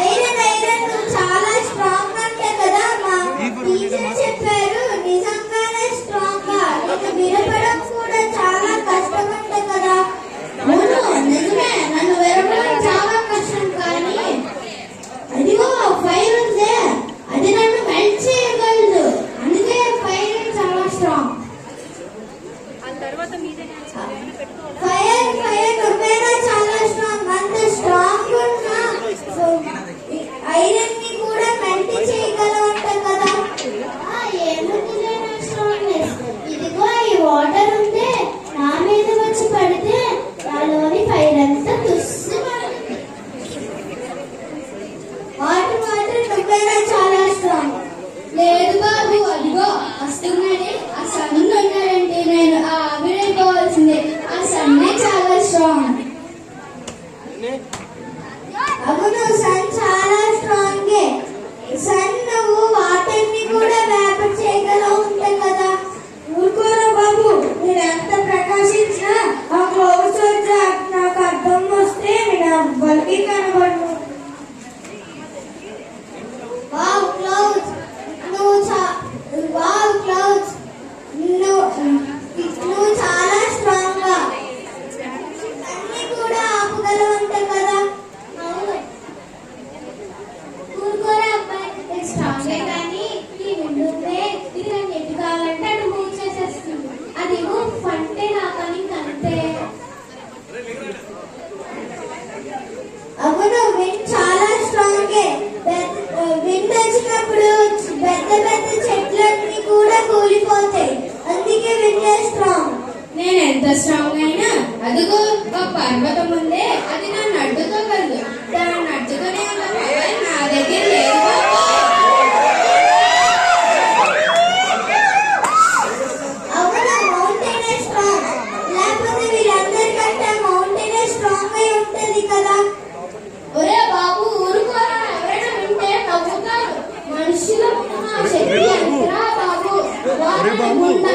Iron iron చాలా strong అంటే కదా మా టీచర్ చెప్పారు. నిజంగానే స్ట్రాంగ్ గా నీకు విరపడం కూడా చాలా కష్టం అంటే కదా. అవును నిజమే, నన్ను విరపడం చాలా కష్టం. కానీ అదిగో ఫైర్ ఉందే, అది నన్ను మెల్ట్ చేయగలదు. అందుకే ఫైర్ చాలా స్ట్రాంగ్. ఫైర్ ఫైర్ నువ్వేనా చాలా స్ట్రాంగ్. అంత స్ట్రాంగ్ ఉన్న ఐరన్ ని కూడా మెల్ట్ చేయగలవంట కదా. ఏమిటి స్ట్రాంగ్నెస్? ఇదిగో ఈ వాటర్ ఉంటే నా మీద వచ్చి పడితే నాలోని ఫైర్ అంతా తుస్సుమంటుంది. వాటర్ వాటర్ నువ్వేనా చాలా స్ట్రాంగ్. లేదు బాబు, అదిగో వస్తున్నాడే. ఆ సన్ ఉన్నాడంటే నేను ఆవిరైపోవాల్సిందే. ఆ సన్నే చాలా స్ట్రాంగ్. అవును సన్ చాలా స్ట్రాంగే. సన్ నువ్వు వాటర్ ని కూడా వేపర్ చేయగలవు ఉంటాయి కదా. ఊరుకోరా బాబు, నేను ఎంత ప్రకాశించినా ఆ క్లౌడ్స్ వచ్చి నాకు అర్థం వస్తే నేను ఎవ్వరికి కనబడను. వావ్ క్లౌడ్స్ నువ్వు చాలా స్ట్రాంగ్ గా అన్ని కూడా ఆపగలవు ఉంటాయి కదా. ఊరుకోరా అబ్బాయి, స్ట్రాంగే కానీ ఈ ముందుందే ఇది నన్ను ఎటు కావాలంటే అటు మూవ్ చేసేస్తుంది. అది మూవ్ అంటే నా పని అంతే. అవును విండ్ చాలా స్ట్రాంగే. విండ్ వచ్చినప్పుడు పెద్ద పెద్ద చెట్లన్నీ కూడా కూలిపోతాయి. అందుకే విండ్ స్ట్రాంగ్. నేను ఎంత స్ట్రాంగ్ అయినా అదిగో ఒక పర్వతం ఉందే, అది నన్ను అడ్డుకోగలదు. దాన్ని అడ్డుకునే అంత పవర్ నా దగ్గర లేదు బాబు. అవును మౌంటైన్ స్ట్రాంగ్. లేకపోతే వీళ్ళందరికంటే మౌంటైన్ స్ట్రాంగ్ అయి ఉంటది కదా. ఒరే బాబు ఊరుకోరా, ఎవరైనా వింటే నవ్వుతారు. మనుషుల శక్తి ఎంతరా బాబు. వాళ్ళ కింద